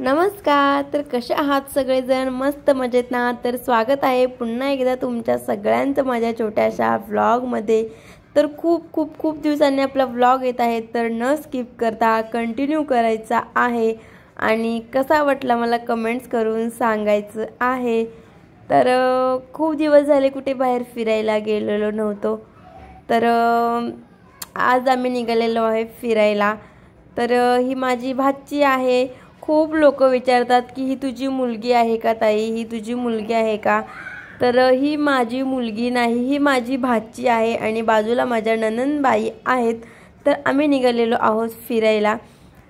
नमस्कार. तर कसे आहात सगळेजण? मस्त मजेत ना? तर स्वागत आहे पुन्हा एकदा तुमच्या सगळ्यांचं माझ्या छोट्याशा व्लॉगमध्ये. तर खूप खूप खूप दिवसांनी आपला व्लॉग येत आहे, तर न स्किप करता कंटिन्यू करायचा आहे आणि कसा वाटला मला कमेंट्स करून सांगायचं आहे. तर खूप दिवस झाले कुठे बाहेर फिरायला गेलेलो नव्हतो, तर आज आम्ही निघालेलो आहे फिरायला. तर ही माझी भाची आहे. खूप लोक विचारतात की ही तुझी मुलगी आहे का ताई, ही तुझी मुलगी आहे का? तर ही माझी मुलगी नाही, ही माझी भाची आहे आणि बाजूला माझ्या ननंदबाई आहेत. तर आम्ही निघालेलो आहोत फिरायला.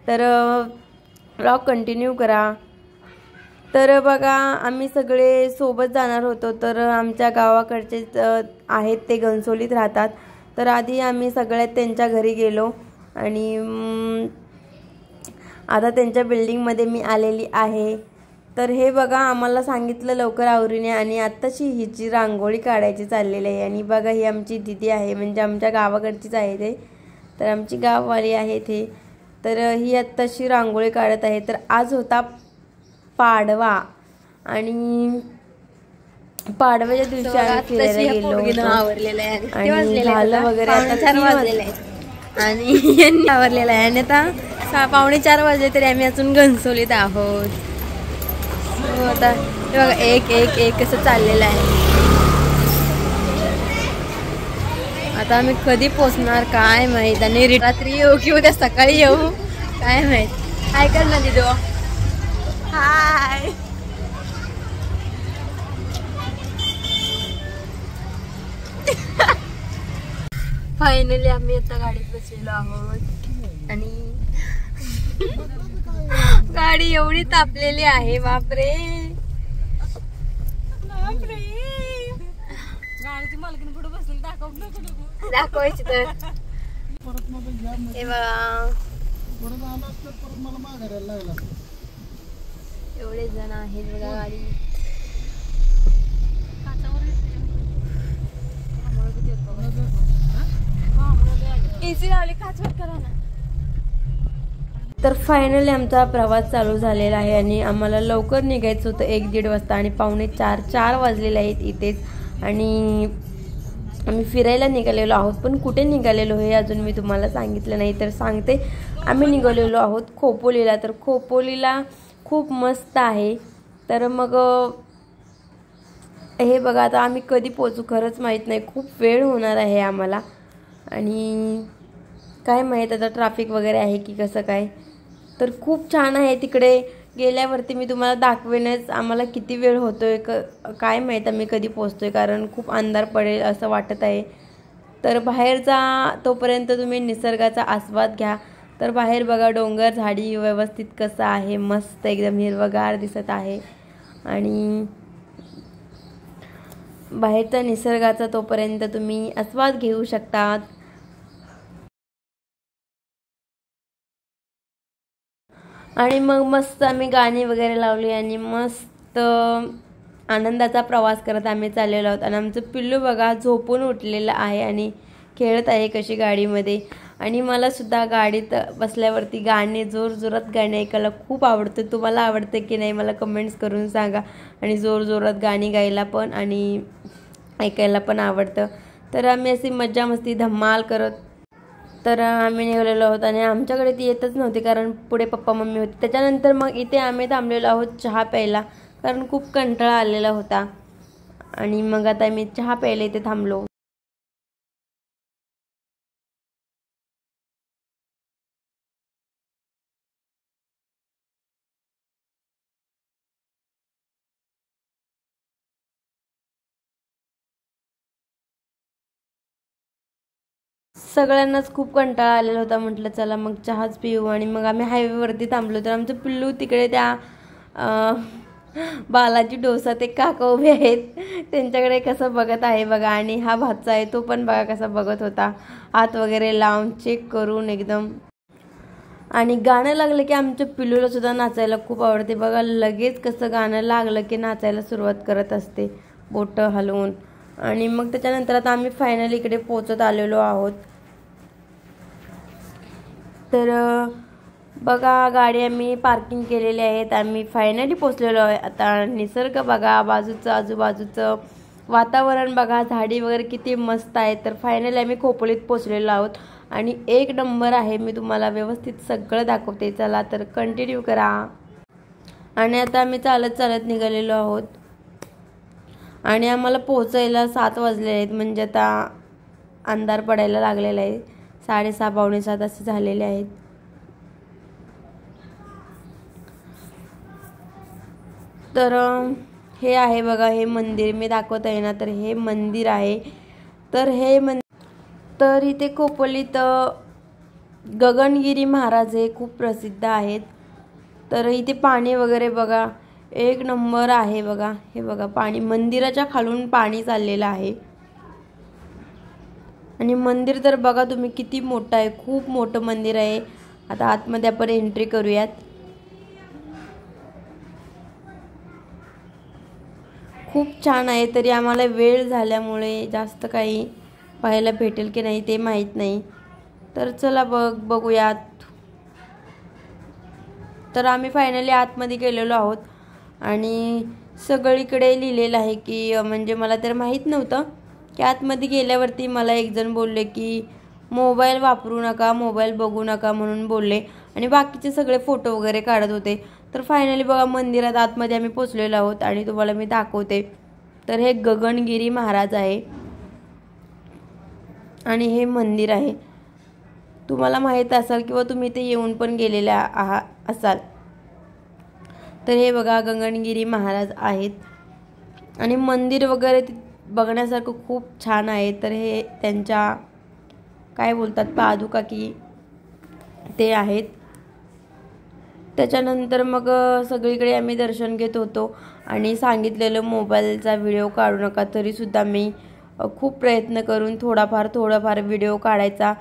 तर व्लॉग कंटिन्यू करा. तर बघा, आम्ही सगळे सोबत जाणार होतो. तर आमच्या गावाकडचे आहेत, ते घनसोलीत राहतात. तर आधी आम्ही सगळ्यात त्यांच्या घरी गेलो आणि आता त्यांच्या बिल्डिंगमध्ये मी आलेली आहे. तर हे बघा, आम्हाला सांगितलं लवकर आवरीने आणि आत्ताची हिची रांगोळी काढायची चाललेली आहे. आणि बघा, ही आमची दीदी आहे, म्हणजे आमच्या गावाकडचीच आहे ते. तर आमची गाववाली आहे ते. तर ही आत्ताची रांगोळी काढत आहे. तर आज होता पाडवा आणि पाडव्याच्या दिवशी आम्ही फिरायला गेलो आणि झालं वगैरे आणि यांनी आवरलेला आहे. आणि आता 3:45 वाजले तरी आम्ही अजून घनसोलीत आहोत. आता बघा, एक एक एक कसं चाललेलं आहे. आता आम्ही कधी पोचणार काय माहित, आणि रात्री येऊ की उद्या सकाळी येऊ काय माहित. काय करणार दिदो? हाय. फायनली आम्ही आता गाडीत बसलेलो आहोत आणि गाडी एवढी तापलेली आहे, बापरे बापरे. दाखवायची तर हे बघा, एवढे जण आहेत बघा गाडी. एसी लावली, काचवट करा ना. तर फायनली आमचा प्रवास चालू झालेला आहे आणि आम्हाला लवकर निघायचं होतं 1-1:30 वाजता आणि 3:45 वाजलेले आहेत इथेच. आणि आम्ही फिरायला निघालेलो आहोत, पण कुठे निघालेलो हे अजून मी तुम्हाला सांगितलं नाही, तर सांगते. आम्ही निघालेलो आहोत खोपोलीला. तर खोपोलीला खूप मस्त आहे. तर मग हे बघा, आता आम्ही कधी पोचू खरंच माहीत नाही, खूप वेळ होणार आहे आम्हाला. आणि काय माहीत आता ट्रॅफिक वगैरे आहे की कसं काय. तर खूप छान आहे तिकडे. गेल्यावरती मी तुम्हाला दाखवेनच आम्हाला किती वेळ होतोय, काय माहीत आम्ही कधी पोचतोय, कारण खूप अंधार पडेल असं वाटत आहे. तर बाहेर जा, तोपर्यंत तुम्ही निसर्गाचा आस्वाद घ्या. तर बाहेर बघा, डोंगर झाडी व्यवस्थित कसं आहे, मस्त एकदम हिरवगार दिसत आहे. आणि बाहेरचा निसर्गाचा तोपर्यंत तुम्ही आस्वाद घेऊ शकतात. आणि मग मस्त आम्ही गाणी वगैरे लावली आणि मस्त आनंदाचा प्रवास करत आम्ही चाललेलो आहोत. आणि आमचं पिल्लू बघा झोपून उठलेलं आहे आणि खेळत आहे कशी गाडीमध्ये. आणि मला सुद्धा गाडीत बसल्यावरती गाणे, जोरजोरात गाणे ऐकायला खूप आवडतं. तुम्हाला आवडतं की नाही मला कमेंट्स करून सांगा. आणि जोरजोरात गाणी गायला पण आणि ऐकायला पण आवडतं. तर आम्ही अशी मज्जा मस्ती धम्माल करत तर आम्ही निघालेलो आहोत. आणि आमच्याकडे ती येतच नव्हती, कारण पुढे पप्पा मम्मी होते. त्याच्यानंतर मग इथे आम्ही थांबलेलो आहोत चहा प्यायला, कारण खूप कंटाळा आलेला होता. आणि मग आता आम्ही चहा प्यायला इथे थांबलो. सगळ्यांनाच खूप कंटाळा आलेला होता. म्हटलं चला मग चहाच पिऊ. आणि मग आम्ही हायवेवरती थांबलो. तर आमचं पिल्लू तिकडे त्या बालाजी डोसा ते काका उभे आहेत, त्यांच्याकडे कसं बघत आहे बघा. आणि हा भाचा आहे, तो पण बघा कसा बघत होता, हात वगैरे लावून चेक करून एकदम. आणि गाणं लागलं की आमच्या पिल्लूला सुद्धा नाचायला खूप आवडते बघा. लगेच कसं गाणं लागलं की नाचायला सुरुवात करत असते बोटं हलवून. आणि मग त्याच्यानंतर आता आम्ही फायनली इकडे पोहोचत आलेलो आहोत. तर बघा गाडी आम्ही पार्किंग केलेली आहेत. आम्ही फायनली पोचलेलो आहे. आता निसर्ग बघा, बाजूचं आजूबाजूचं वातावरण बघा, झाडी वगैरे किती मस्त आहे. तर फायनली आम्ही खोपोलीत पोचलेलो आहोत आणि एक नंबर आहे. मी तुम्हाला व्यवस्थित सगळं दाखवते, चला तर कंटिन्यू करा. आणि आता आम्ही चालत चालत निघालेलो आहोत आणि आम्हाला पोचायला 7 वाजले आहेत. म्हणजे आता अंधार पडायला लागलेला आहे. 6:30 पावणे 7 असे झालेले आहेत. तर हे आहे बघा, हे मंदिर मी दाखवत आहे ना, तर हे मंदिर आहे. तर हे तर इथे खोपोलीत गगनगिरी महाराज हे खूप प्रसिद्ध आहेत. तर इथे पाणी वगैरे बघा एक नंबर आहे बघा. हे बघा पाणी, मंदिराच्या खालून पाणी चाललेलं आहे. आणि मंदिर तर बघा तुम्ही किती मोठं आहे, खूप मोठं मंदिर आहे. आता आतमध्ये आपण एंट्री करूयात. खूप छान आहे. तरी आम्हाला वेळ झाल्यामुळे जास्त काही पाहायला भेटेल की नाही ते माहीत नाही. तर चला बघूयात. तर आम्ही फायनली आतमध्ये गेलेलो आहोत आणि सगळीकडे लिहिलेलं आहे की, म्हणजे मला तर माहीत नव्हतं की आतमध्ये गेल्यावरती मला एक जण बोलले की मोबाईल वापरू नका, मोबाईल बघू नका म्हणून बोलले. आणि बाकीचे सगळे फोटो वगैरे काढत होते. तर फायनली बघा मंदिरात आतमध्ये आम्ही पोचलेलो आहोत आणि तुम्हाला मी दाखवते. तर हे गगनगिरी महाराज आहे आणि हे मंदिर आहे. तुम्हाला माहीत असाल किंवा तुम्ही ते येऊन पण गेलेले असाल. तर हे बघा गगनगिरी महाराज आहेत आणि मंदिर वगैरे बघण्यासारखं खूप छान आहे. तर हे त्यांच्या काय बोलतात पादुका की ते आहेत. त्याच्यानंतर मग सगळीकडे आम्ही दर्शन घेत होतो आणि सांगितलेलं मोबाईलचा व्हिडिओ काढू नका. तरीसुद्धा मी खूप प्रयत्न करून थोडाफार व्हिडिओ काढायचा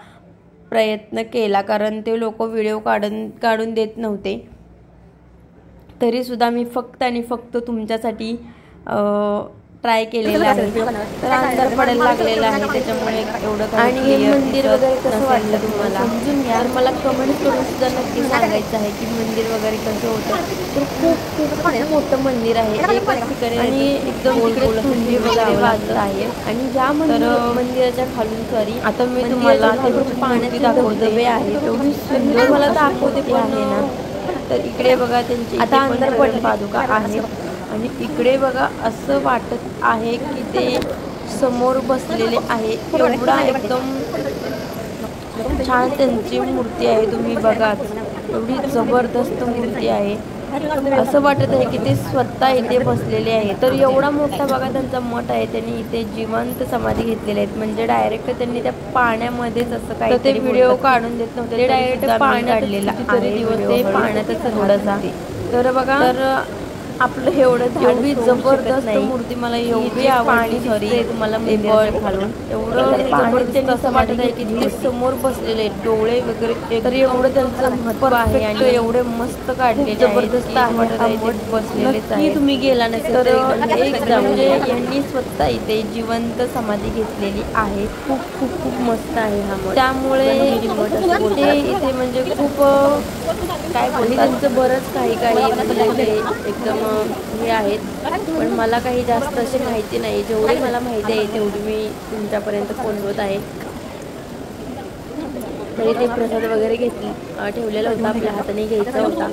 प्रयत्न केला, कारण ते लोक व्हिडिओ काढून देत नव्हते. तरीसुद्धा मी फक्त आणि फक्त तुमच्यासाठी ट्राय केलेलं आहे. तर अंधार पडायला लागलेला आहे त्याच्यामुळे एवढं. आणि हे मंदिर वगैरे कसं वाटलं तुम्हाला समजून घ्या. मला कमेंट करून सुद्धा नक्की सांगायचं आहे की मंदिर वगैरे कसं होतं. तर खूप मोठं मंदिर आहे एकाच ठिकाणी आणि एकदम थंडी वगैरे वाजत आहे. आणि ज्या मंदिराच्या खालून आता मी तुम्हाला पाण्याची धबधबे आहे तेवढी सुंदर मला दाखवते पण आहे ना. तर इकडे बघा त्यांची आता अंधार पडलेली पादुका आहे आणि इकडे बघा असं वाटत आहे की ते समोर बसलेले आहे. एवढा एकदम छान त्यांची मूर्ती आहे. तुम्ही बघा एवढी जबरदस्त मूर्ती आहे. असं वाटत आहे की ते स्वतः इथे बसलेले आहे. तर एवढा मोठा बघा त्यांचा मठ आहे. त्यांनी इथे जिवंत समाधी घेतलेले आहेत. म्हणजे डायरेक्ट त्यांनी त्या पाण्यामध्येच असं काही ते व्हिडिओ काढून देत नव्हते. ते डायरेक्ट पाण्यात काढलेला आहे दिवस ते पाण्यातच थोडासा. तर बघा तर आपलं एवढी जबरदस्त मूर्ती मला एवढी आवडली. तुम्हाला खालून एवढं पाणी असं वाटत आहे की ते समोर बसलेले डोळे वगैरे. तर एवढं त्यांचं महत्व आहे आणि एवढे मस्त काढले जबरदस्त बसलेले आहे. तुम्ही गेला नसेल तर एक म्हणजे यांनी स्वतः इथे जिवंत समाधी घेतलेली आहे. खूप मस्त आहे हा मठ. त्यामुळे ते इथे म्हणजे खूप काय बोलतात त्यांचं बरंच काही एकदम हे आहेत. पण मला काही जास्त अशी माहिती नाही. जेवढी मला माहिती आहे तेवढी मी तुमच्यापर्यंत पोहोचवत आहे. तरी ते प्रसाद वगैरे ठेवलेला होता, आपल्या हाताने घ्यायचा होता.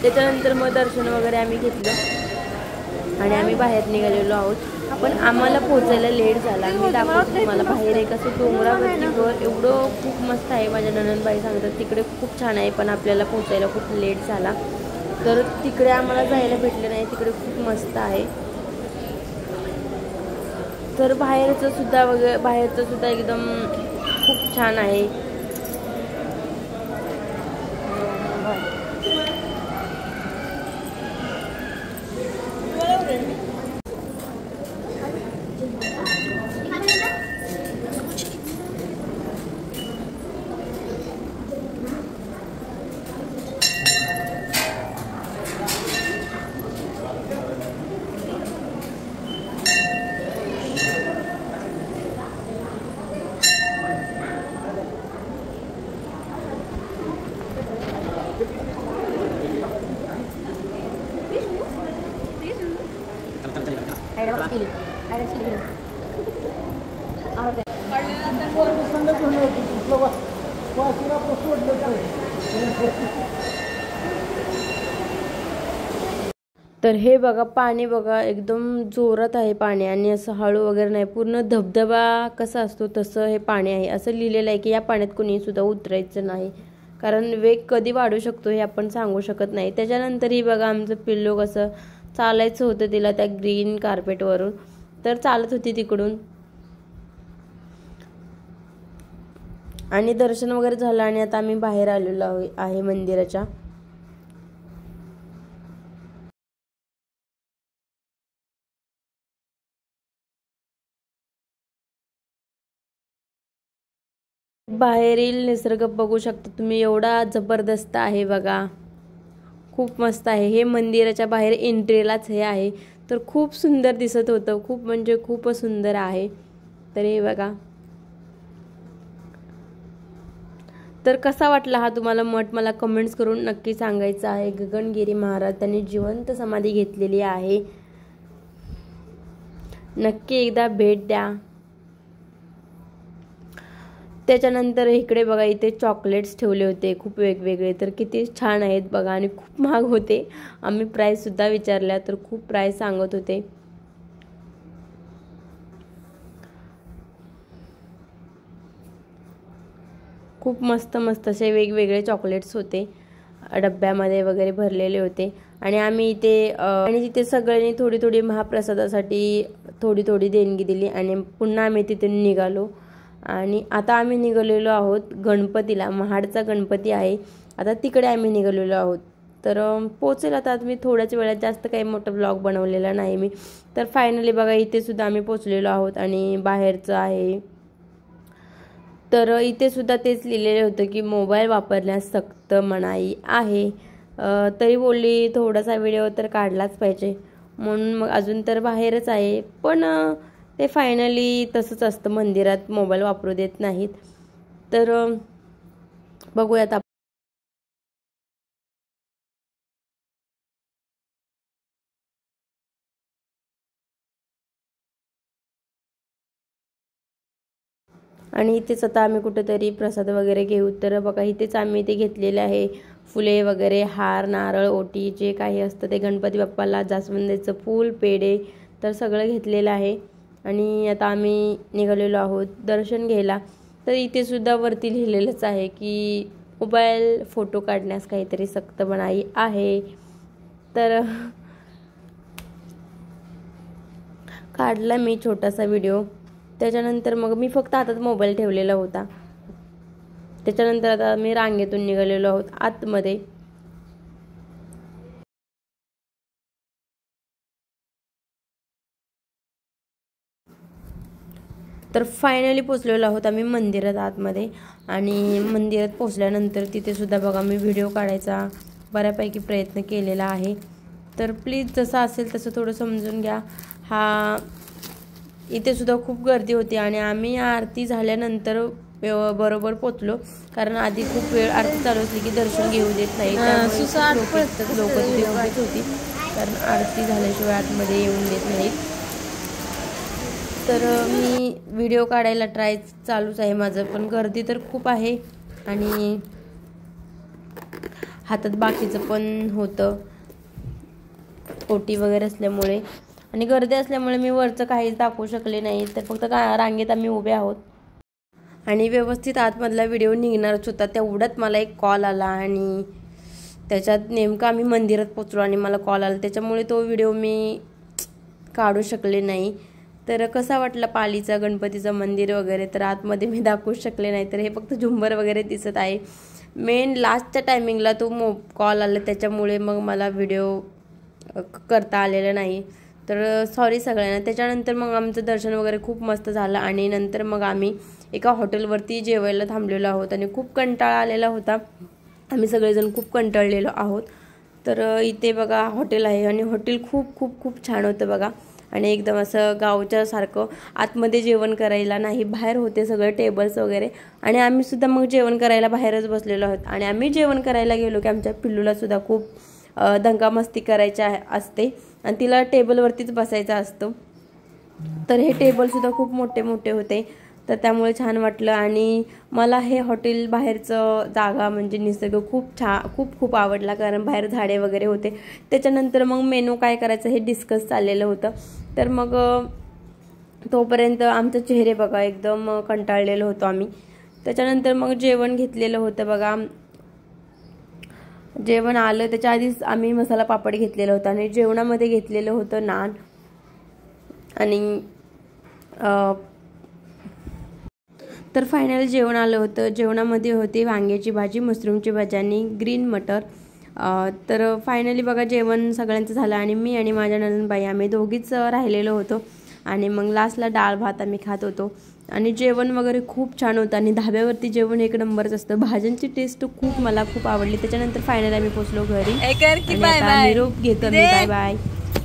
त्याच्यानंतर मग दर्शन वगैरे आम्ही घेतलं आणि आम्ही बाहेर निघालेलो आहोत. पण आम्हाला पोचायला लेट झाला. मी दाखवते तुम्हाला बाहेर एक असं डोंगरावरती घर एवढं खूप मस्त आहे. माझ्या ननंदबाई सांगतात तिकडे खूप छान आहे, पण आपल्याला पोचायला खूप लेट झाला. तर तिकडे आम्हाला जायला भेटलं नाही. तिकडे खूप मस्त आहे. तर बाहेरचं सुद्धा एकदम खूप छान आहे. तर हे बघा पाणी बघा एकदम जोरात आहे पाणी आणि असं हळू वगैरे नाही, पूर्ण धबधबा कसा असतो तसं हे पाणी आहे. असं लिहिलेलं आहे की या पाण्यात कोणी सुद्धा उतरायचं नाही, कारण वेग कधी वाढू शकतो हे आपण सांगू शकत नाही. त्याच्यानंतर ही बघा आमचं पिल्लू कसं चालायचं होतं तिला त्या ग्रीन कार्पेटवरून, तर चालत होती तिकडून. आणि दर्शन वगैरे झालं आणि आता आम्ही बाहेर आलेलो आहे मंदिराच्या. बाहेरील निसर्ग बघू शकता तुम्ही, एवढा जबरदस्त आहे बघा, खूप मस्त आहे. हे मंदिराच्या बाहेर एंट्रीलाच हे आहे, तर खूप सुंदर दिसत होतं, खूप म्हणजे खूपच सुंदर आहे. तर हे बघा. तर कसा वाटला हा तुम्हाला मठ मला कमेंट्स करून नक्की सांगायचं आहे. गगनगिरी महाराज त्यांनी जिवंत समाधी घेतलेली आहे, नक्की एकदा भेट द्या. त्याच्यानंतर इकडे बघा इथे चॉकलेट्स ठेवले होते खूप वेगवेगळे, तर किती छान आहेत बघा आणि खूप महाग होते. आम्ही प्राईस सुद्धा विचारल्या तर खूप प्राईस सांगत होते. खूप मस्त मस्त असे वेगवेगळे चॉकलेट्स होते, डब्यामध्ये वगैरे भरलेले होते. आणि आम्ही इथे आणि तिथे सगळ्यांनी थोडी थोडी महाप्रसादासाठी थोडी थोडी देणगी दिली आणि पुन्हा आम्ही तिथे निघालो. आणि आता आम्ही निघालेलो आहोत गणपतीला, महाडचा गणपती आहे, आता तिकडे आम्ही निघालेलो आहोत. तर पोचेल आता मी थोड्याच वेळात, जास्त काही मोठा ब्लॉग बनवलेला नाही मी. तर फायनली बघा इथे सुद्धा आम्ही पोचलेलो आहोत आणि बाहेरचं आहे. तर इथे सुद्धा तेच लिहिलेलं होतं की मोबाईल वापरण्यास सक्त मनाई आहे. तरी बोलली थोडासा व्हिडिओ तर काढलाच पाहिजे, म्हणून मग अजून तर बाहेरच आहे. पण ते फायनली तसंच असतं, मंदिरात मोबाईल वापरू देत नाहीत. तर बघूयात आणि इथेच आता आम्ही कुठेतरी प्रसाद वगैरे घेऊ. तर बघा इथेच आम्ही ते घेतलेले आहे, फुले वगैरे, हार, नारळ, ओटी, जे काही असतं ते गणपती बाप्पाला, जास्वंदीचं फूल, पेढे, तर सगळं घेतलेलं आहे. आणि आता आम्ही निघालेलो आहोत दर्शन घ्यायला. तर इथे सुद्धा वरती लिहिलेलंच आहे की मोबाईल फोटो काढण्यास काहीतरी सक्त मनाई आहे. तर काढला मी छोटासा व्हिडिओ. त्याच्यानंतर मग मी फक्त हातात मोबाईल ठेवलेला होता. त्याच्यानंतर आता मी रांगेतून निघालेलो आहोत आतमध्ये. तर फायनली पोचलेलो आहोत आम्ही मंदिरात आतमध्ये. आणि मंदिरात पोचल्यानंतर तिथे सुद्धा बघा मी व्हिडिओ काढायचा बऱ्यापैकी प्रयत्न केलेला आहे. तर प्लीज जसं असेल तसं थोडं समजून घ्या. इथे सुद्धा खूप गर्दी होती आणि आम्ही आरती झाल्यानंतर बरोबर पोचलो, कारण आधी खूप वेळ आरती चालू असली की दर्शन घेऊ देत नाही, लोक तिथे उभीच होती, कारण आरती झाल्याशिवाय आतमध्ये येऊन देत नाहीत. तर मी व्हिडिओ काढायला ट्राय चालूच आहे माझं, पण गर्दी तर खूप आहे आणि हातात बाकीचं पण होतं ओटी वगैरे असल्यामुळे, आणि गर्दी असल्यामुळे मी वरचं काहीच दाखवू शकले नाही. तर फक्त रांगेत आम्ही उभे आहोत आणि व्यवस्थित आतमधला व्हिडिओ निघणारच होता, तेवढ्यात मला एक कॉल आला आणि त्याच्यात नेमकं आम्ही मंदिरात पोचलो आणि मला कॉल आला, त्याच्यामुळे तो व्हिडिओ मी काढू शकले नाही. तर कसा वाटला पालीचा गणपतीचं मंदिर वगैरे, तर आतमध्ये मी दाखवू शकले नाही. तर हे फक्त झुंबर वगैरे दिसत आहे. मेन लास्टच्या टायमिंगला तो कॉल आला, त्याच्यामुळे मग मला व्हिडिओ करता आलेला नाही. तर सॉरी सगळ्यांना. त्याच्यानंतर मग आमचं दर्शन वगैरे खूप मस्त झालं आणि नंतर मग आम्ही एका हॉटेलवरती जेवायला थांबलेलो आहोत आणि खूप कंटाळा आलेला होता, आम्ही सगळेजण खूप कंटाळलेलो आहोत. तर इथे बघा हॉटेल आहे आणि हॉटेल खूप खूप खूप छान होतं बघा, आणि एकदम असं गावच्या सारखं. आतमध्ये जेवण करायला नाही, बाहेर होते सगळे टेबल्स वगैरे, आणि आम्ही सुद्धा मग जेवण करायला बाहेरच बसलेलो आहोत. आणि आम्ही जेवण करायला गेलो की आमच्या पिल्लूला सुद्धा खूप दंगामस्ती करायची असते आणि तिला टेबलवरतीच बसायचं असतं. तर हे टेबलसुद्धा खूप मोठे मोठे होते, तर त्यामुळे छान वाटलं. आणि मला हे हॉटेल बाहेरचं जागा म्हणजे निसर्ग खूप आवडला, कारण बाहेर झाडे वगैरे होते. त्याच्यानंतर मग मेनू काय करायचं हे डिस्कस चाललेलं होतं. तर मग तोपर्यंत आमचे चेहरे बघा एकदम कंटाळलेलो होतो आम्ही. त्याच्यानंतर मग जेवण घेतलेलं होतं बघा. जेवण आलं त्याच्या आधीच आम्ही मसाला पापड घेतलेला होता आणि जेवणामध्ये घेतलेलं होतं नान आणि तर फायनल जेवण आलं होतं. जेवणामध्ये होती वांग्याची भाजी, मशरूमची भाजी आणि ग्रीन मटर. तर फायनली बघा जेवण सगळ्यांचं झालं आणि मी आणि माझ्या नंदबाई आम्ही दोघीच राहिलेलो होतो. आणि मग लास्टला डाळ भात आम्ही खात होतो. आणि जेवण वगैरे खूप छान होतं आणि धाब्यावरती जेवण एक नंबरच असतं. भाज्यांची टेस्ट मला खूप आवडली. त्याच्यानंतर फायनल आम्ही पोचलो घरी. निरोप घेतो मी, बाय बाय.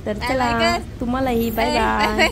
तर चला तुम्हालाही बाय बाय.